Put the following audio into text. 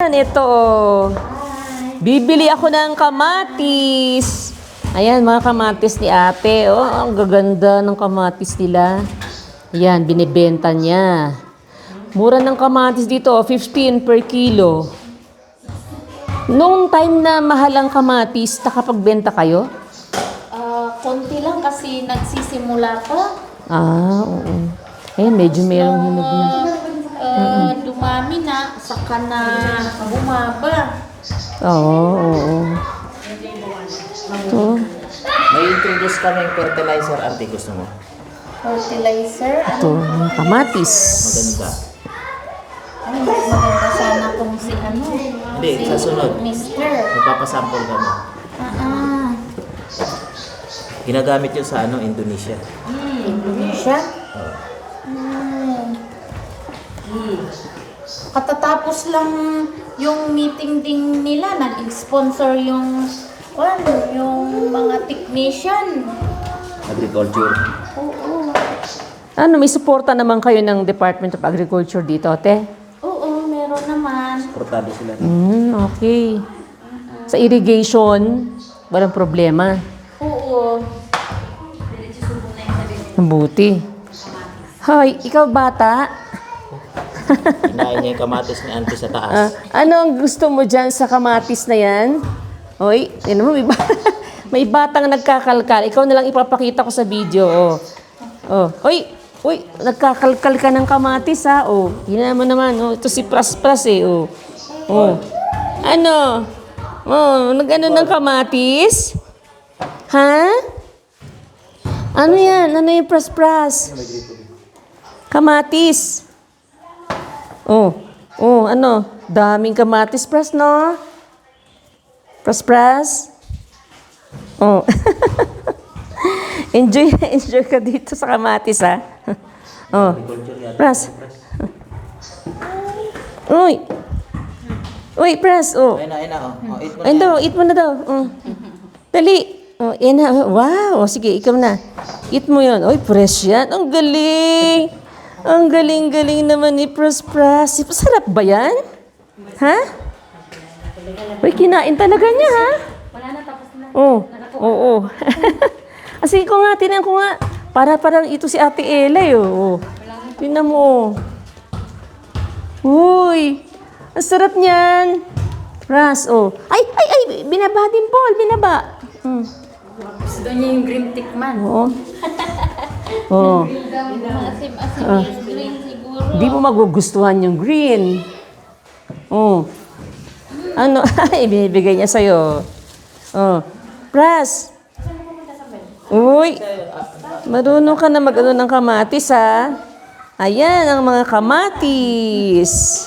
Ayan, ito. Bibili ako ng kamatis. Ayan, mga kamatis ni ate. Oh, ang gaganda ng kamatis nila. Ayan, binibenta niya. Mura ng kamatis dito, 15 per kilo. Noong time na mahal ang kamatis, nakapagbenta kayo? Konti lang kasi nagsisimula pa. Oo. Ayan, medyo merong hinog na. Dumami na, saka na bumaba. Oo. Ito. May introduce kaming fertilizer, auntie, gusto mo? Fertilizer. Ito, mga kamatis. Maganda. Ay, mas maganda sana kung si ano. Hindi, sa sunod. Mister. Magpapasample kami. Ah. Ginagamit yun sa Indonesia. Indonesia? Katatapos lang yung meeting din nila, nag-sponsor yung mga technician. Agriculture. Oo. Ano, may suporta naman kayo ng Department of Agriculture dito, te? Oo, meron naman. Portado sila. Okay. Sa irrigation, walang problema. Oo. Mabuti. Hoy, ikaw bata? Kinain niya yung kamatis ni auntie sa taas. Ano ang gusto mo dyan sa kamatis na yan? Hoy, yun mo, may batang nagkakalkal. Ikaw na lang ipapakita ko sa video. Hoy, nagkakalkal ka ng kamatis ha. Yun mo naman. Ito si Pras eh. Ano? Nag-ano ng kamatis? Ha? Ano yan? Ano yung Pras? Kamatis. Ano? Daming kamatis, Pras, no? Pras. Enjoy ka dito sa kamatis, ha? Pras. Uy, Pras, Ayun na. Eat mo na Ayun yan. daw, eat mo na daw. Dali. Yan na. Wow. Sige, ikaw na. Eat mo yun. Uy, fresh yan. Ang galing. Ang galing-galing naman ni Pras. Sarap ba yan? Ha? Uy, kinain talaga niya, ha? Wala na, tapos na. Oo. Kasi tinan ko nga. Parang ito si Ate Ella, Tingnan mo. Uy, ang sarap niyan. Pras, Ay, binaba din, Paul. Binaba. Gusto niya yung green tick man. Oo. Asim-asim yung green siguro. Di mo magugustuhan yung green. Ano? Ay, binibigay niya sa'yo. Pras. Uy. Marunong ka na mag-ano ng kamatis, ha? Ayan ang mga kamatis.